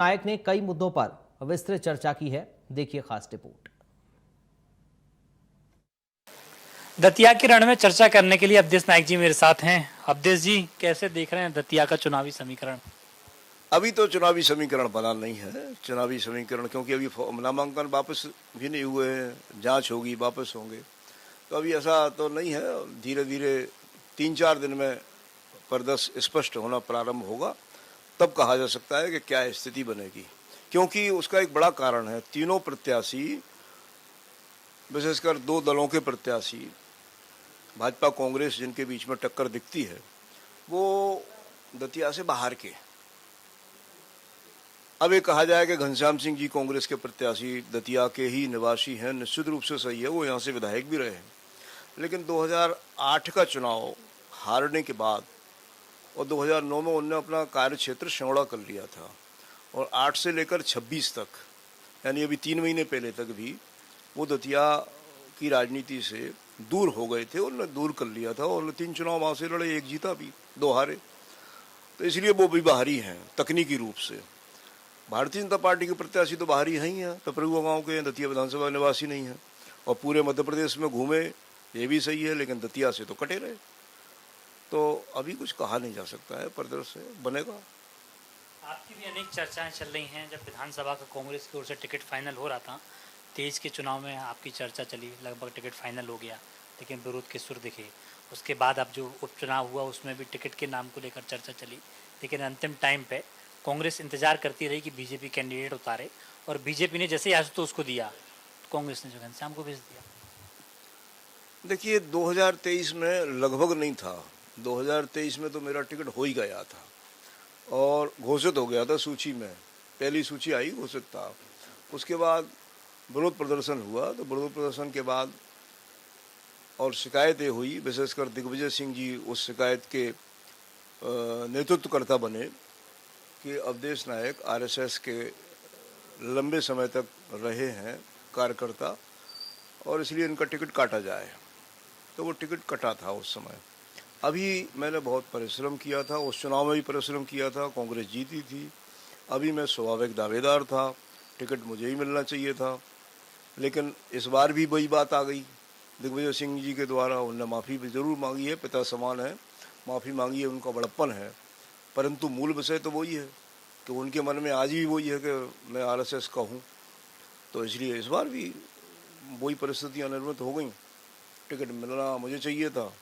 नायक ने कई मुद्दों पर विस्तृत चर्चा की है। देखिए खास रिपोर्ट। दतिया के रण में चर्चा करने के लिए अवधेश नायक जी मेरे साथ हैं। अवधेश जी, कैसे देख रहे हैं दतिया का चुनावी समीकरण? अभी तो चुनावी समीकरण बना नहीं है। चुनावी समीकरण क्योंकि अभी नामांकन वापस भी नहीं हुए हैं, जांच होगी, वापस होंगे, तो अभी ऐसा तो नहीं है। धीरे धीरे 3-4 दिन में परिदृश्य स्पष्ट होना प्रारंभ होगा, तब कहा जा सकता है कि क्या स्थिति बनेगी। क्योंकि उसका एक बड़ा कारण है, तीनों प्रत्याशी, विशेषकर 2 दलों के प्रत्याशी, भाजपा कांग्रेस, जिनके बीच में टक्कर दिखती है, वो दतिया से बाहर के। अब ये कहा जाए कि घनश्याम सिंह जी कांग्रेस के प्रत्याशी दतिया के ही निवासी हैं, निश्चित रूप से सही है, वो यहाँ से विधायक भी रहे हैं। लेकिन 2008 का चुनाव हारने के बाद और 2009 में उन्होंने अपना कार्य क्षेत्र संवड़ा कर लिया था, और 8 से लेकर 26 तक, यानी अभी 3 महीने पहले तक भी वो दतिया की राजनीति से दूर हो गए थे। उन्होंने दूर कर लिया था और 3 चुनाव वहाँ से लड़े, 1 जीता भी, 2 हारे, तो इसलिए वो भी बाहरी हैं तकनीकी रूप से। भारतीय जनता पार्टी के प्रत्याशी तो बाहरी ही हैं, टपरुआ गांव के, दतिया विधानसभा निवासी नहीं हैं, और पूरे मध्य प्रदेश में घूमे, ये भी सही है, लेकिन दतिया से तो कटे रहे। तो अभी कुछ कहा नहीं जा सकता है, परिदृश्य बनेगा। आपकी भी अनेक चर्चाएं चल रही हैं। जब विधानसभा का कांग्रेस की ओर से टिकट फाइनल हो रहा था, 23 के चुनाव में आपकी चर्चा चली, लगभग टिकट फाइनल हो गया, लेकिन विरोध के सुर दिखे। उसके बाद अब जो उपचुनाव हुआ उसमें भी टिकट के नाम को लेकर चर्चा चली, लेकिन अंतिम टाइम पे कांग्रेस इंतजार करती रही कि बीजेपी कैंडिडेट उतारे, और बीजेपी ने जैसे ही आशुतोष को दिया, कांग्रेस ने जो घनश्याम को भेज दिया। देखिए, 2023 में लगभग नहीं था, 2023 में तो मेरा टिकट हो ही गया था और घोषित हो गया था सूची में, पहली सूची आई, घोषित था। उसके बाद विरोध प्रदर्शन हुआ, तो विरोध प्रदर्शन के बाद और शिकायतें हुई, विशेषकर दिग्विजय सिंह जी उस शिकायत के नेतृत्वकर्ता बने कि अवधेश नायक आरएसएस के लंबे समय तक रहे हैं कार्यकर्ता, और इसलिए इनका टिकट काटा जाए। तो वो टिकट कटा था उस समय। अभी मैंने बहुत परिश्रम किया था, उस चुनाव में भी परिश्रम किया था, कांग्रेस जीती थी। अभी मैं स्वाभाविक दावेदार था, टिकट मुझे ही मिलना चाहिए था, लेकिन इस बार भी वही बात आ गई दिग्विजय सिंह जी के द्वारा। उनने माफ़ी भी ज़रूर मांगी है, पिता समान है, माफ़ी मांगी है, उनका बड़प्पन है, परंतु मूल विषय तो वही है कि उनके मन में आज भी वही है कि मैं आरएसएस का हूँ। तो इसलिए इस बार भी वही परिस्थितियाँ निर्मित हो गई। टिकट मिलना मुझे चाहिए था,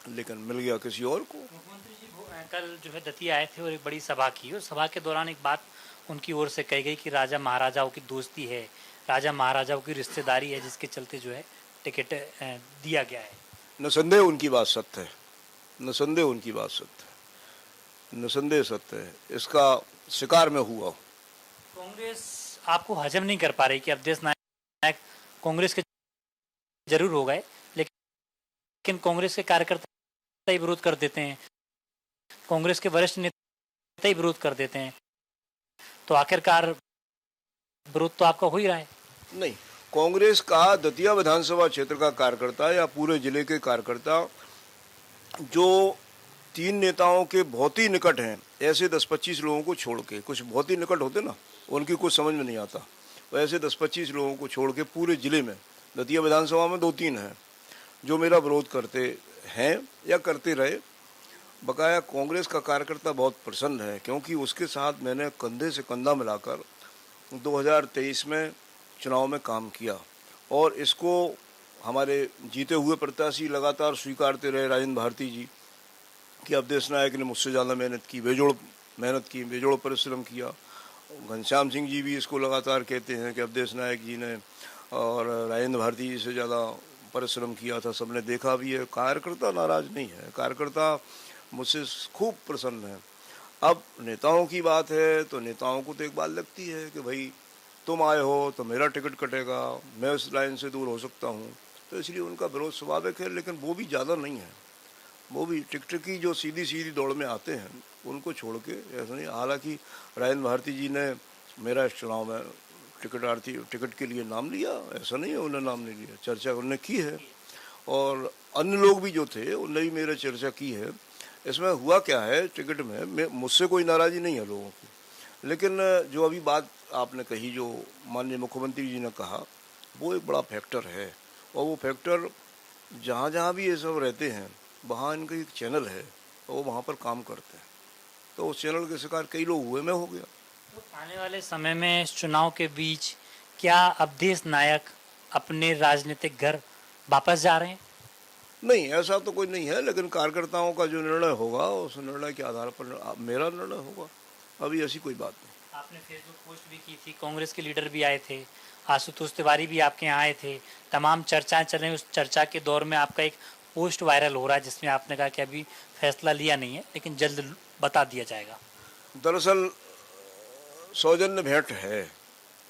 लेकिन मिल गया किसी और को। मुख्यमंत्री जी कल जो है दतिया आए थे और एक बड़ी सभा की, और सभा के दौरान एक बात उनकी ओर से कही गई कि राजा महाराजाओं की दोस्ती है, राजा महाराजाओं की रिश्तेदारी है, जिसके चलते जो है टिकट दिया गया है। निसंदेह उनकी बात सत्य है, निसंदेह उनकी बात सत्य है, निसंदेह सत्य है, इसका शिकार मैं हुआ। कांग्रेस आपको हजम नहीं कर पा रही कि अवधेश नायक कांग्रेस के जरूर हो गए, लेकिन कांग्रेस के कार्यकर्ता ही विरोध कर देते हैं, कांग्रेस के वरिष्ठ नेता ही विरोध कर देते हैं, तो आखिरकार विरोध तो आपका हो ही रहा है। नहीं, कांग्रेस का दतिया विधानसभा क्षेत्र का कार्यकर्ता या पूरे जिले के कार्यकर्ता जो 3 नेताओं के बहुत ही निकट हैं, ऐसे 10-25 लोगों को छोड़ के, कुछ बहुत ही निकट होते ना, उनकी कुछ समझ में नहीं आता, वैसे 10-25 लोगों को छोड़ के पूरे जिले में, दतिया विधानसभा में 2-3 हैं जो मेरा विरोध करते हैं या करते रहे। बकाया कांग्रेस का कार्यकर्ता बहुत प्रसन्न है, क्योंकि उसके साथ मैंने कंधे से कंधा मिलाकर 2023 में चुनाव में काम किया, और इसको हमारे जीते हुए प्रत्याशी लगातार स्वीकारते रहे, राजेंद्र भारती जी, कि अवधेश नायक ने मुझसे ज़्यादा मेहनत की, बेजोड़ मेहनत की, बेजोड़ परिश्रम किया। घनश्याम सिंह जी भी इसको लगातार कहते हैं कि अवधेश नायक जी ने और राजेंद्र भारती जी से ज़्यादा परिश्रम किया था, सबने देखा भी है। कार्यकर्ता नाराज नहीं है, कार्यकर्ता मुझसे खूब प्रसन्न है। अब नेताओं की बात है, तो नेताओं को तो एक बात लगती है कि भाई तुम आए हो तो मेरा टिकट कटेगा, मैं उस लाइन से दूर हो सकता हूँ, तो इसलिए उनका विरोध स्वाभाविक है, लेकिन वो भी ज़्यादा नहीं है। वो भी टिकट की जो सीधी सीधी दौड़ में आते हैं उनको छोड़ के, ऐसा नहीं। हालांकि राजेंद्र भारती जी ने मेरा इस चुनाव में टिकट के लिए नाम लिया, ऐसा नहीं है उन्होंने नाम नहीं लिया, चर्चा उन्होंने की है, और अन्य लोग भी जो थे उनने भी मेरे चर्चा की है। इसमें हुआ क्या है, टिकट में मुझसे कोई नाराज़ी नहीं है लोगों की, लेकिन जो अभी बात आपने कही, जो माननीय मुख्यमंत्री जी ने कहा, वो एक बड़ा फैक्टर है। और वो फैक्टर जहाँ जहाँ भी ये सब रहते हैं, वहाँ इनका एक चैनल है और वो वहाँ पर काम करते हैं। तो उस चैनल के शिकार कई लोग हुए, मैं हो गया। तो आने वाले समय में इस चुनाव के बीच क्या अवधेश नायक अपने राजनीतिक घर वापस जा रहे हैं? नहीं, ऐसा तो कोई नहीं है, लेकिन कार्यकर्ताओं का जो निर्णय होगा उस निर्णय के आधार पर मेरा निर्णय होगा। अभी ऐसी कोई बात नहीं। आपने फेसबुक पोस्ट भी की थी, कांग्रेस के लीडर भी आए थे, आशुतोष तिवारी भी आपके यहाँ आए थे, तमाम चर्चाएं चल रही। उस चर्चा के दौर में आपका एक पोस्ट वायरल हो रहा है जिसमें आपने कहा कि अभी फैसला लिया नहीं है लेकिन जल्द बता दिया जाएगा। दरअसल सौजन्य भेंट है।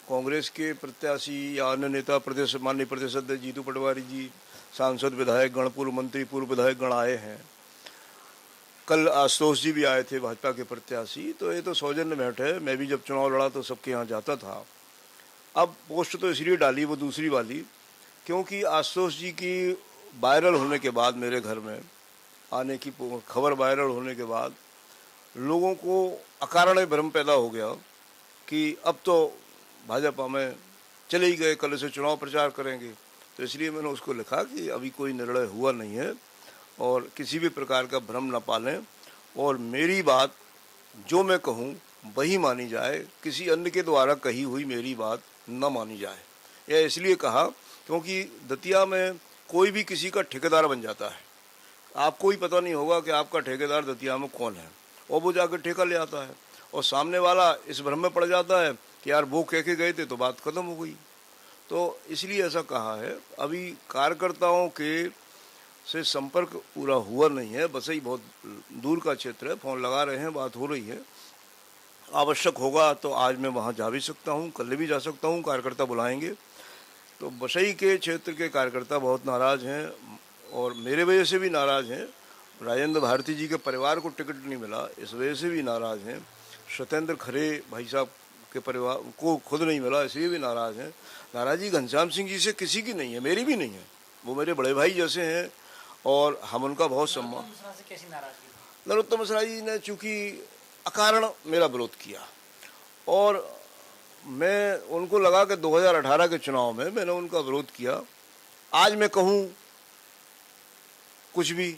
कांग्रेस के प्रत्याशी या अन्य नेता, प्रदेश माननीय प्रदेश अध्यक्ष जीतू पटवारी जी, सांसद, विधायक गण, पूर्व मंत्री, पूर्व विधायक गण आए हैं। कल आशुतोष जी भी आए थे, भाजपा के प्रत्याशी। तो ये तो सौजन्य भेंट है। मैं भी जब चुनाव लड़ा तो सबके यहाँ जाता था। अब पोस्ट तो इसलिए डाली वो दूसरी वाली, क्योंकि आशुतोष जी की वायरल होने के बाद, मेरे घर में आने की खबर वायरल होने के बाद, लोगों को अकारण भ्रम पैदा हो गया कि अब तो भाजपा में चले ही गए, कल से चुनाव प्रचार करेंगे। तो इसलिए मैंने उसको लिखा कि अभी कोई निर्णय हुआ नहीं है और किसी भी प्रकार का भ्रम न पालें, और मेरी बात जो मैं कहूँ वही मानी जाए, किसी अन्य के द्वारा कही हुई मेरी बात न मानी जाए। यह इसलिए कहा क्योंकि दतिया में कोई भी किसी का ठेकेदार बन जाता है। आपको ही पता नहीं होगा कि आपका ठेकेदार दतिया में कौन है, और वो जाकर ठेका ले आता है, और सामने वाला इस भ्रम में पड़ जाता है कि यार वो कह के गए थे तो बात खत्म हो गई। तो इसलिए ऐसा कहा है। अभी कार्यकर्ताओं के से संपर्क पूरा हुआ नहीं है, बस ही बहुत दूर का क्षेत्र है। फ़ोन लगा रहे हैं, बात हो रही है। आवश्यक होगा तो आज मैं वहाँ जा भी सकता हूँ, कल भी जा सकता हूँ, कार्यकर्ता बुलाएंगे। तो बसई के क्षेत्र के कार्यकर्ता बहुत नाराज़ हैं और मेरे वजह से भी नाराज़ हैं। राजेंद्र भारती जी के परिवार को टिकट नहीं मिला, इस वजह से भी नाराज़ हैं। सत्येंद्र खरे भाई साहब के परिवार को खुद नहीं मिला, इसलिए भी नाराज़ हैं। नाराज़गी घनश्याम सिंह जी से किसी की नहीं है, मेरी भी नहीं है। वो मेरे बड़े भाई जैसे हैं और हम उनका बहुत सम्मान। कैसी नाराजगी? नरोत्तम मिश्रा जी ने चूँकि अकारण मेरा विरोध किया, और मैं उनको लगा कि 2018 के चुनाव में मैंने उनका विरोध किया। आज मैं कहूँ कुछ भी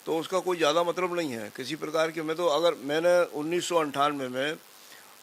तो उसका कोई ज़्यादा मतलब नहीं है किसी प्रकार के। मैं तो, अगर मैंने 1998 में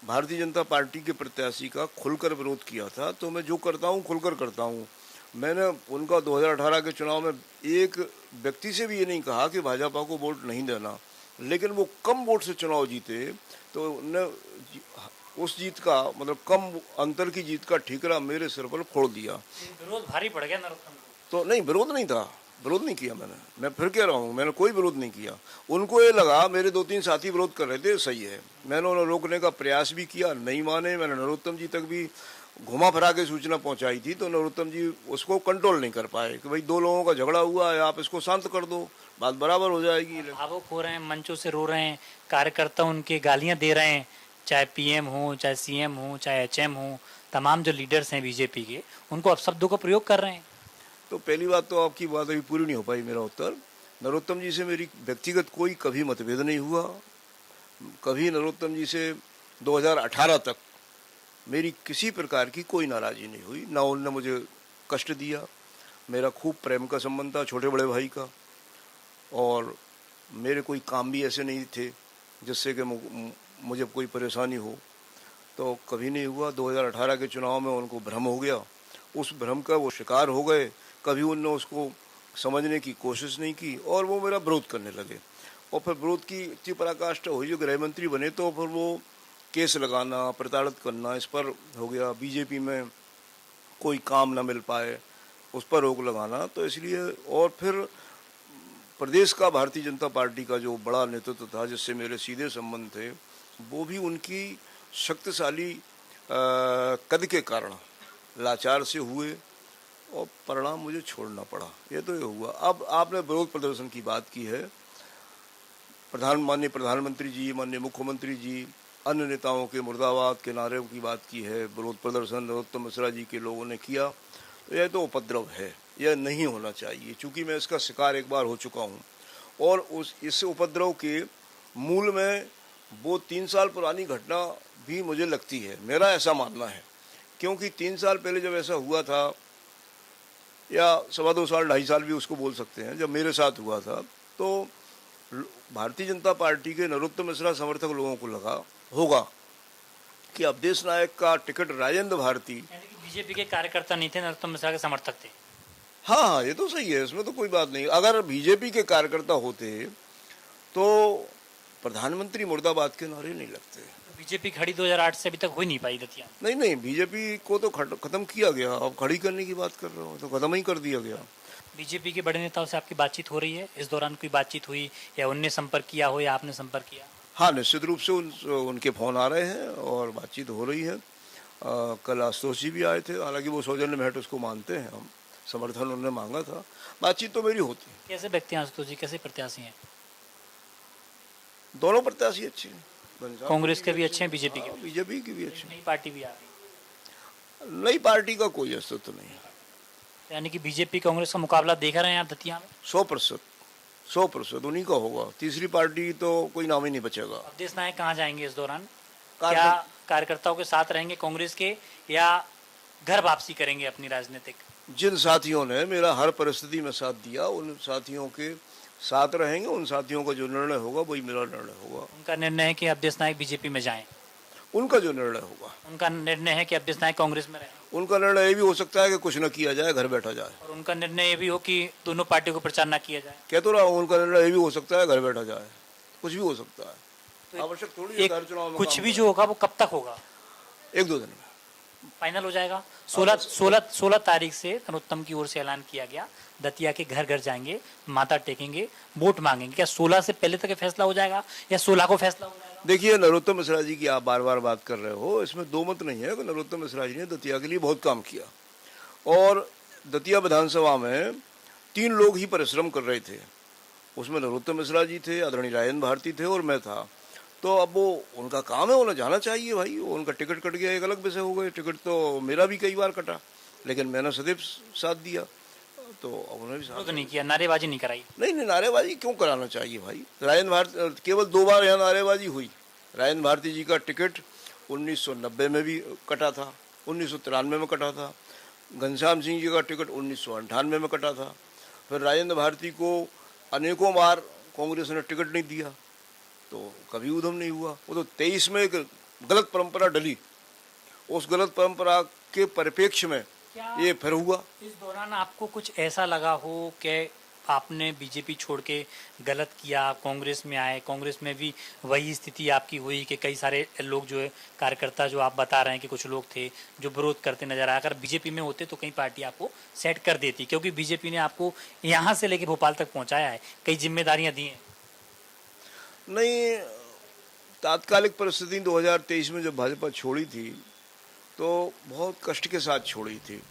भारतीय जनता पार्टी के प्रत्याशी का खुलकर विरोध किया था, तो मैं जो करता हूँ खुलकर करता हूँ। मैंने उनका 2018 के चुनाव में एक व्यक्ति से भी ये नहीं कहा कि भाजपा को वोट नहीं देना, लेकिन वो कम वोट से चुनाव जीते तो उन्होंने उस जीत का, मतलब कम अंतर की जीत का ठीकरा मेरे सिर पर फोड़ दिया। विरोध भारी पड़ गया नरोत्तम को। तो नहीं, विरोध नहीं था, विरोध नहीं किया मैंने। मैं फिर कह रहा हूँ, मैंने कोई विरोध नहीं किया। उनको ये लगा मेरे 2-3 साथी विरोध कर रहे थे, सही है। मैंने उन्हें रोकने का प्रयास भी किया, नहीं माने। मैंने नरोत्तम जी तक भी घुमा फिरा के सूचना पहुंचाई थी, तो नरोत्तम जी उसको कंट्रोल नहीं कर पाए कि भाई 2 लोगों का झगड़ा हुआ है, आप इसको शांत कर दो, बात बराबर हो जाएगी। भावुक हो रहे हैं, मंचों से रो रहे हैं, कार्यकर्ता उनके गालियां दे रहे हैं, चाहे पीएम हो, चाहे सीएम हो, चाहे एचएम हो, तमाम जो लीडर्स हैं बीजेपी के, उनको अपशब्दों का प्रयोग कर रहे हैं। तो पहली बात तो आपकी बात अभी पूरी नहीं हो पाई। मेरा उत्तर, नरोत्तम जी से मेरी व्यक्तिगत कोई कभी मतभेद नहीं हुआ। कभी नरोत्तम जी से 2018 तक मेरी किसी प्रकार की कोई नाराज़गी नहीं हुई, ना उन्होंने मुझे कष्ट दिया। मेरा खूब प्रेम का संबंध था, छोटे बड़े भाई का, और मेरे कोई काम भी ऐसे नहीं थे जिससे कि मुझे कोई परेशानी हो, तो कभी नहीं हुआ। 2018 के चुनाव में उनको भ्रम हो गया, उस भ्रम का वो शिकार हो गए। कभी उन्होंने उसको समझने की कोशिश नहीं की और वो मेरा विरोध करने लगे। और फिर विरोध की इतनी पराकाष्ठा हुई, जो गृह मंत्री बने तो फिर वो केस लगाना, प्रताड़ित करना, इस पर हो गया। बीजेपी में कोई काम ना मिल पाए, उस पर रोक लगाना। तो इसलिए, और फिर प्रदेश का भारतीय जनता पार्टी का जो बड़ा नेतृत्व था जिससे मेरे सीधे संबंध थे, वो भी उनकी शक्तिशाली कद के कारण लाचार से हुए और परिणाम मुझे छोड़ना पड़ा। ये तो ये हुआ। अब आपने विरोध प्रदर्शन की बात की है। माननीय प्रधानमंत्री जी, माननीय मुख्यमंत्री जी, अन्य नेताओं के मुर्दाबाद के नारे की बात की है। विरोध प्रदर्शन नरोत्तम मिश्रा जी के लोगों ने किया, तो यह तो उपद्रव है, यह नहीं होना चाहिए। चूँकि मैं इसका शिकार एक बार हो चुका हूँ, और इस उपद्रव के मूल में वो 3 साल पुरानी घटना भी मुझे लगती है, मेरा ऐसा मानना है। क्योंकि 3 साल पहले जब ऐसा हुआ था, या 2.25 साल 2.5 साल भी उसको बोल सकते हैं, जब मेरे साथ हुआ था, तो भारतीय जनता पार्टी के नरोत्तम मिश्रा समर्थक लोगों को लगा होगा कि अवधेश नायक का टिकट राजेंद्र भारती। यानी कि बीजेपी के कार्यकर्ता नहीं थे, नरोत्तम मिश्रा के समर्थक थे। हाँ, ये तो सही है, इसमें तो कोई बात नहीं। अगर बीजेपी के कार्यकर्ता होते तो प्रधानमंत्री मुर्दाबाद के नारे नहीं लगते। बीजेपी खड़ी 2008 से अभी तक हो ही नहीं पाई दतिया। नहीं, बीजेपी को तो खत्म किया गया। अब खड़ी करने की बात कर रहा हूँ, तो खत्म ही कर दिया गया। बीजेपी के बड़े नेताओं से आपकी बातचीत हो रही है? इस दौरान कोई बातचीत हुई, या उनने संपर्क किया हो या आपने संपर्क किया? हाँ, निश्चित रूप से उनके फ़ोन आ रहे हैं और बातचीत हो रही है। कल आशुतोष जी भी आए थे, हालांकि वो सौजन्य भेंट उसको मानते हैं, हम समर्थन उन्होंने मांगा था। बातचीत तो मेरी होती है। कैसे व्यक्ति हैं आशुतोष जी, कैसे प्रत्याशी हैं? दोनों प्रत्याशी अच्छे हैं। घनश्याम कांग्रेस के भी अच्छे हैं, बीजेपी के हाँ, भी। बीजेपी की भी अच्छे नई पार्टी भी आ गई, हैं। नई पार्टी का कोई अस्तित्व नहीं है। यानी कि बीजेपी कांग्रेस का मुकाबला देख रहे हैं आप दतिया में? 100% उन्हीं का होगा। तीसरी पार्टी तो कोई नाम ही नहीं बचेगा। अवधेश नायक कहाँ जाएंगे इस दौरान? कार- क्या कार्यकर्ताओं के साथ रहेंगे कांग्रेस के, या घर वापसी करेंगे अपनी राजनीतिक? जिन साथियों ने मेरा हर परिस्थिति में साथ दिया, उन साथियों के साथ रहेंगे। उन साथियों का जो निर्णय होगा वही मेरा निर्णय होगा। उनका निर्णय है कि अवधेश नायक बीजेपी में जाएं, उनका जो निर्णय होगा। उनका निर्णय है कि अवधेश नायक कांग्रेस में रहें, उनका निर्णय ये भी हो सकता है कि कुछ न किया जाए, घर बैठा जाए। और उनका निर्णय ये भी हो कि दोनों पार्टियों को प्रचार न किया जाए। कह तो रहा हूँ, उनका निर्णय ये भी हो सकता है घर बैठा जाए। कुछ भी हो सकता है, तो आवश्यक थोड़ी है एक हर चुनाव में कुछ काम भी करें। जो होगा वो कब तक होगा? 1-2 दिन में फाइनल हो जाएगा। 16 तारीख से नरोत्तम की ओर से ऐलान किया गया, दतिया के घर घर जाएंगे, माथा टेकेंगे, वोट मांगेंगे। क्या 16 से पहले तक फैसला हो जाएगा या 16 को फैसला हो जाएगा? देखिए, नरोत्तम मिश्रा जी की आप बार बार बात कर रहे हो, इसमें दो मत नहीं है कि नरोत्तम मिश्रा जी ने दतिया के लिए बहुत काम किया। और दतिया विधानसभा में 3 लोग ही परिश्रम कर रहे थे। उसमें नरोत्तम मिश्रा जी थे, आदरणीय राजेंद्र भारती थे और मैं था। तो अब वो उनका काम है, उन्हें जाना चाहिए भाई। उनका टिकट कट गया, एक अलग विषय हो गए। टिकट तो मेरा भी कई बार कटा, लेकिन मैंने सदैव साथ दिया, तो अब उन्हें भी साथ। विरोध नहीं किया, नारेबाजी नहीं कराई? नहीं, नारेबाजी क्यों कराना चाहिए भाई? राजेंद्र भारती केवल 2 बार यहाँ नारेबाजी हुई। राजेंद्र भारती जी का टिकट 1990 में भी कटा था, 1993 में कटा था। घनश्याम सिंह जी का टिकट 1998 में कटा था। फिर राजेंद्र भारती को अनेकों बार कांग्रेस ने टिकट नहीं दिया, तो कभी उधम नहीं हुआ। वो तो 23 में एक गलत परंपरा डली, उस गलत परंपरा के परिप्रेक्ष्य में ये फिर हुआ। इस दौरान आपको कुछ ऐसा लगा हो कि आपने बीजेपी छोड़ के गलत किया, कांग्रेस में आए, कांग्रेस में भी वही स्थिति आपकी हुई कि कई सारे लोग जो है कार्यकर्ता, जो आप बता रहे हैं कि कुछ लोग थे जो विरोध करते नजर आए, अगर बीजेपी में होते तो कई पार्टी आपको सेट कर देती, क्योंकि बीजेपी ने आपको यहाँ से लेके भोपाल तक पहुँचाया है, कई जिम्मेदारियाँ दी हैं? नहीं, तात्कालिक परिस्थिति 2023 में जब भाजपा छोड़ी थी तो बहुत कष्ट के साथ छोड़ी थी।